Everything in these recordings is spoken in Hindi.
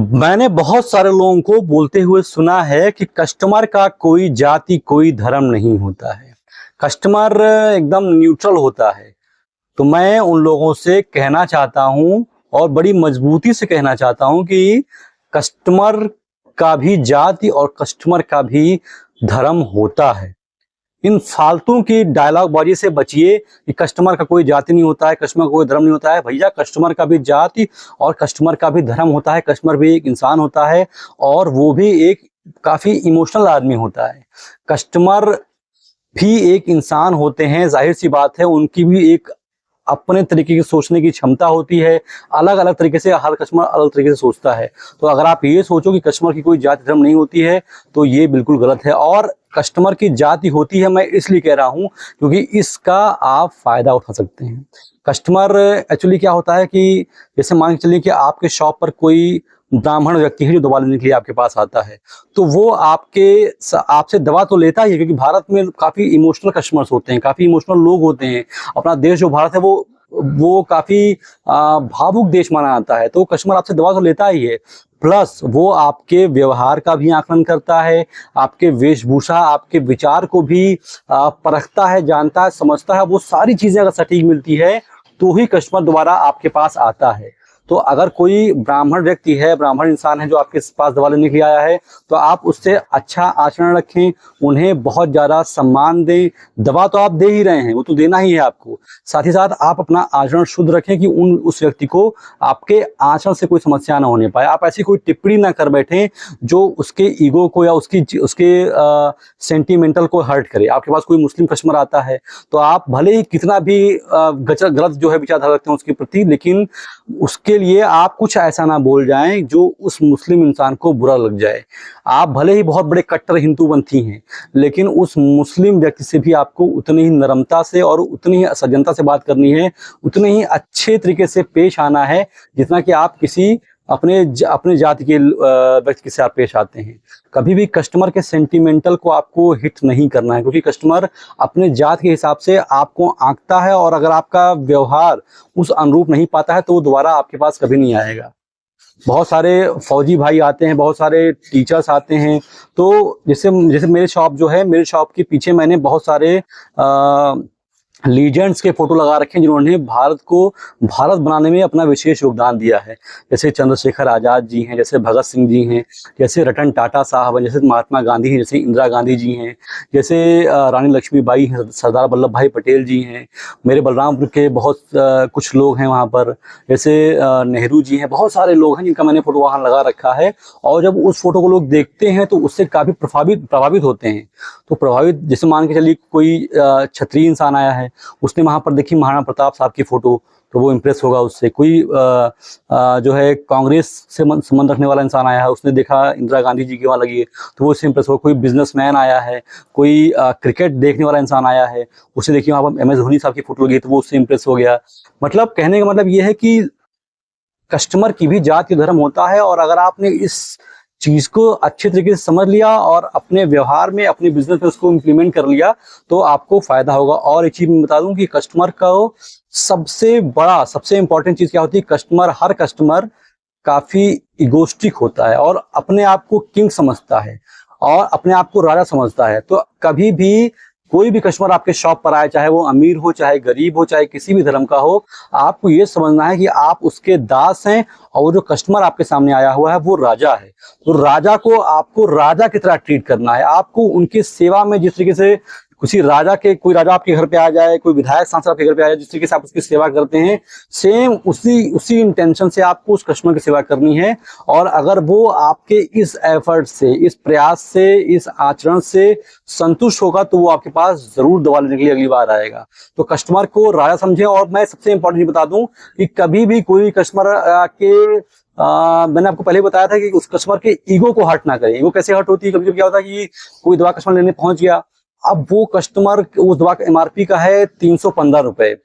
मैंने बहुत सारे लोगों को बोलते हुए सुना है कि कस्टमर का कोई जाति कोई धर्म नहीं होता है। कस्टमर एकदम न्यूट्रल होता है। तो मैं उन लोगों से कहना चाहता हूं और बड़ी मजबूती से कहना चाहता हूं कि कस्टमर का भी जाति और कस्टमर का भी धर्म होता है। इन फालतू की डायलॉग बाजी से बचिए कि कस्टमर का कोई जाति नहीं होता है, कस्टमर का कोई धर्म नहीं होता है। भैया, कस्टमर का भी जाति और कस्टमर का भी धर्म होता है। कस्टमर भी एक इंसान होता है और वो भी एक काफी इमोशनल आदमी होता है। कस्टमर भी एक इंसान होते हैं, जाहिर सी बात है, उनकी भी एक अपने तरीके की सोचने की क्षमता होती है। अलग अलग तरीके से हर कस्टमर अलग तरीके से सोचता है। तो अगर आप ये सोचो कि कस्टमर की कोई जाति धर्म नहीं होती है तो ये बिल्कुल गलत है। और कस्टमर की जाति होती है, मैं इसलिए कह रहा हूं क्योंकि इसका आप फायदा उठा सकते हैं। कस्टमर एक्चुअली क्या होता है कि जैसे मान के चलिए कि आपके शॉप पर कोई ब्राह्मण व्यक्ति है जो दवा लेने के लिए आपके पास आता है, तो वो आपसे दवा तो लेता ही है, क्योंकि भारत में काफी इमोशनल कस्टमर्स होते हैं, काफी इमोशनल लोग होते हैं। अपना देश जो भारत है वो काफी भावुक देश माना जाता है। तो कस्टमर आपसे दवा तो लेता ही है, प्लस वो आपके व्यवहार का भी आकलन करता है, आपके वेशभूषा, आपके विचार को भी परखता है, जानता है, समझता है। वो सारी चीजें अगर सटीक मिलती है तो ही कस्टमर दोबारा आपके पास आता है। तो अगर कोई ब्राह्मण व्यक्ति है, ब्राह्मण इंसान है जो आपके पास दवा लेने के लिए आया है, तो आप उससे अच्छा आचरण रखें, उन्हें बहुत ज्यादा सम्मान दें। दवा तो आप दे ही रहे हैं, वो तो देना ही है आपको। साथ ही साथ आप अपना आचरण शुद्ध रखें कि उस व्यक्ति को आपके आचरण से कोई समस्या ना होने पाए। आप ऐसी कोई टिप्पणी ना कर बैठें जो उसके ईगो को या उसके सेंटिमेंटल को हर्ट करे। आपके पास कोई मुस्लिम कस्टमर आता है तो आप भले ही कितना भी गलत जो है विचारधारा रखते हैं उसके प्रति, लेकिन उसके लिए आप कुछ ऐसा ना बोल जाएं जो उस मुस्लिम इंसान को बुरा लग जाए। आप भले ही बहुत बड़े कट्टर हिंदूपंथी हैं, लेकिन उस मुस्लिम व्यक्ति से भी आपको उतनी ही नरमता से और उतनी ही सज्जनता से बात करनी है, उतने ही अच्छे तरीके से पेश आना है जितना कि आप किसी अपने जाति के व्यक्ति से आप पेश आते हैं। कभी भी कस्टमर के सेंटिमेंटल को आपको हिट नहीं करना है, क्योंकि कस्टमर अपने जात के हिसाब से आपको आंकता है और अगर आपका व्यवहार उस अनुरूप नहीं पाता है तो वो दोबारा आपके पास कभी नहीं आएगा। बहुत सारे फौजी भाई आते हैं, बहुत सारे टीचर्स आते हैं। तो जैसे मेरे शॉप जो है, मेरे शॉप के पीछे मैंने बहुत सारे लीजेंड्स के फोटो लगा रखे हैं जिन्होंने भारत को भारत बनाने में अपना विशेष योगदान दिया है। जैसे चंद्रशेखर आजाद जी हैं, जैसे भगत सिंह जी हैं, जैसे रतन टाटा साहब हैं, जैसे महात्मा गांधी हैं, जैसे इंदिरा गांधी जी हैं, जैसे रानी लक्ष्मीबाई हैं, सरदार वल्लभ भाई पटेल जी हैं। मेरे बलरामपुर के बहुत कुछ लोग हैं वहाँ पर, जैसे नेहरू जी हैं। बहुत सारे लोग हैं जिनका मैंने फोटो वहाँ लगा रखा है। और जब उस फोटो को लोग देखते हैं तो उससे काफी प्रभावित होते हैं। तो प्रभावित, जैसे मान के चलिए कोई क्षत्रिय इंसान आया है, उसने वहां पर देखी महाराणा प्रताप साहब की फोटो, तो वो इम्प्रेस होगा उससे। कोई जो है कांग्रेस से संबंध रखने वाला इंसान आया है, उसने देखा इंदिरा गांधी जी की वहां लगी है तो वो उससे इम्प्रेस होगा। कोई बिजनेसमैन आया है, कोई क्रिकेट देखने वाला इंसान आया है, उससे देखिए वहां पर MS धोनी साहब की फोटो लगी है तो वो उससे इम्प्रेस हो गया। मतलब कहने का मतलब ये है कि कस्टमर की भी जाति धर्म होता है। और अगर आपने इस चीज को अच्छे तरीके से समझ लिया और अपने व्यवहार में, अपने बिजनेस में उसको इम्प्लीमेंट कर लिया तो आपको फायदा होगा। और एक चीज मैं बता दूं कि कस्टमर का सबसे बड़ा, सबसे इंपॉर्टेंट चीज क्या होती है, हर कस्टमर काफी इगोस्टिक होता है और अपने आप को किंग समझता है और अपने आप को राजा समझता है। तो कभी भी कोई भी कस्टमर आपके शॉप पर आए, चाहे वो अमीर हो, चाहे गरीब हो, चाहे किसी भी धर्म का हो, आपको ये समझना है कि आप उसके दास हैं और वो जो कस्टमर आपके सामने आया हुआ है वो राजा है। तो राजा को आपको राजा की तरह ट्रीट करना है। आपको उनकी सेवा में जिस तरीके से कोई राजा आपके घर पे आ जाए, कोई विधायक सांसद आपके घर पे आ जाए, जिस तरीके से आप उसकी सेवा करते हैं, सेम उसी इंटेंशन से आपको उस कस्टमर की सेवा करनी है। और अगर वो आपके इस एफर्ट से, इस प्रयास से, इस आचरण से संतुष्ट होगा तो वो आपके पास जरूर दवा लेने के लिए अगली बार आएगा। तो कस्टमर को राजा समझें। और मैं सबसे इंपॉर्टेंट बता दूं कि कभी भी कोई कस्टमर मैंने आपको पहले बताया था कि उस कस्टमर के ईगो को हर्ट ना करें। ईगो कैसे हर्ट होती है, कभी कभी क्या होता है कि कोई दवा कस्टमर लेने पहुंच गया, अब वो कस्टमर उस दवा का MRP का है 315 रुपए,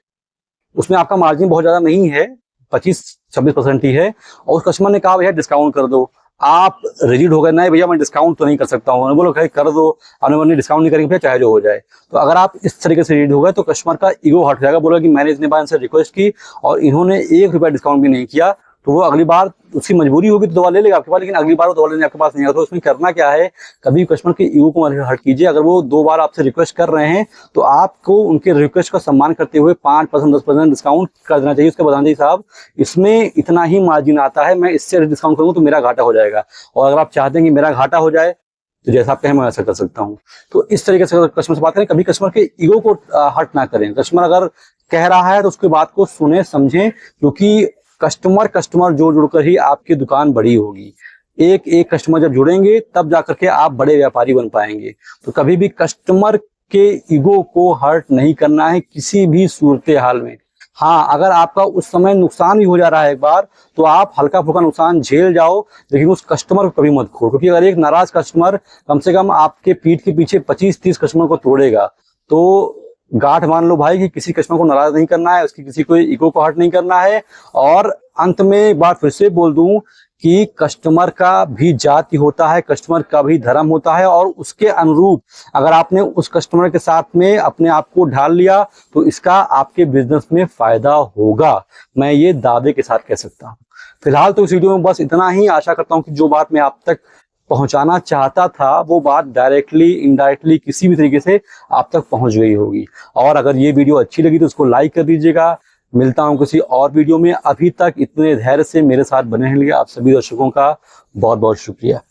उसमें आपका मार्जिन बहुत ज्यादा नहीं है, 25-26% ही है, और उस कस्टमर ने कहा भैया डिस्काउंट कर दो। आप रिजिड हो गए, नहीं भैया मैं डिस्काउंट तो नहीं कर सकता हूँ। बोलो कर दो, आपने डिस्काउंट नहीं करेंगे भैया चाहे जो हो जाए। तो अगर आप इस तरीके से रिजिड हो गए तो कस्टमर का ईगो हट जाएगा, बोला कि मैंने इतने बार इनसे रिक्वेस्ट की और इन्होंने 1 रुपया डिस्काउंट भी नहीं किया, तो वो अगली बार उसकी मजबूरी होगी तो दवा ले लेगा आपके पास, लेकिन अगली बार वो दवा लेने आपके पास नहीं आएगा। तो उसमें करना क्या है, कभी कस्टमर के ईगो को हर्ट कीजिए। अगर वो 2 बार आपसे रिक्वेस्ट कर रहे हैं तो आपको उनके रिक्वेस्ट का सम्मान करते हुए 5% 10% डिस्काउंट कर देना चाहिए। उसके बताना चाहिए साहब इसमें इतना ही मार्जिन आता है, मैं इससे डिस्काउंट करूँ तो मेरा घाटा हो जाएगा, और अगर आप चाहते हैं कि मेरा घाटा हो जाए तो जैसा आप कहें मैं ऐसा कर सकता हूँ। तो इस तरीके से कस्टमर से बात करें, कभी कस्टमर के ईगो को हर्ट ना करें। कस्टमर अगर कह रहा है तो उसकी बात को सुने समझें, क्योंकि कस्टमर जुड़कर ही आपकी दुकान बड़ी होगी। एक एक कस्टमर जब जुड़ेंगे तब जाकर के आप बड़े व्यापारी बन पाएंगे। तो कभी भी कस्टमर के ईगो को हर्ट नहीं करना है किसी भी सूरत हाल में। हाँ, अगर आपका उस समय नुकसान भी हो जा रहा है एक बार, तो आप हल्का फुल्का नुकसान झेल जाओ, लेकिन उस कस्टमर को कभी मत खोओ। क्योंकि अगर एक नाराज कस्टमर कम से कम आपके पीठ के पीछे 25-30 कस्टमर को तोड़ेगा, तो गांठ मान लो भाई कि किसी कस्टमर को नाराज नहीं करना है, उसकी किसी को ईगो को हर्ट नहीं करना है। और अंत में एक बार फिर से बोल दूं कि कस्टमर का भी जाति होता है, कस्टमर का भी धर्म होता है, और उसके अनुरूप अगर आपने उस कस्टमर के साथ में अपने आप को ढाल लिया तो इसका आपके बिजनेस में फायदा होगा, मैं ये दावे के साथ कह सकता हूँ। फिलहाल तो इस वीडियो में बस इतना ही। आशा करता हूँ कि जो बात मैं आप तक पहुंचाना चाहता था वो बात डायरेक्टली इनडायरेक्टली किसी भी तरीके से आप तक पहुंच गई होगी। और अगर ये वीडियो अच्छी लगी तो उसको लाइक कर दीजिएगा। मिलता हूं किसी और वीडियो में। अभी तक इतने धैर्य से मेरे साथ बने रहने के लिए आप सभी दर्शकों का बहुत बहुत शुक्रिया।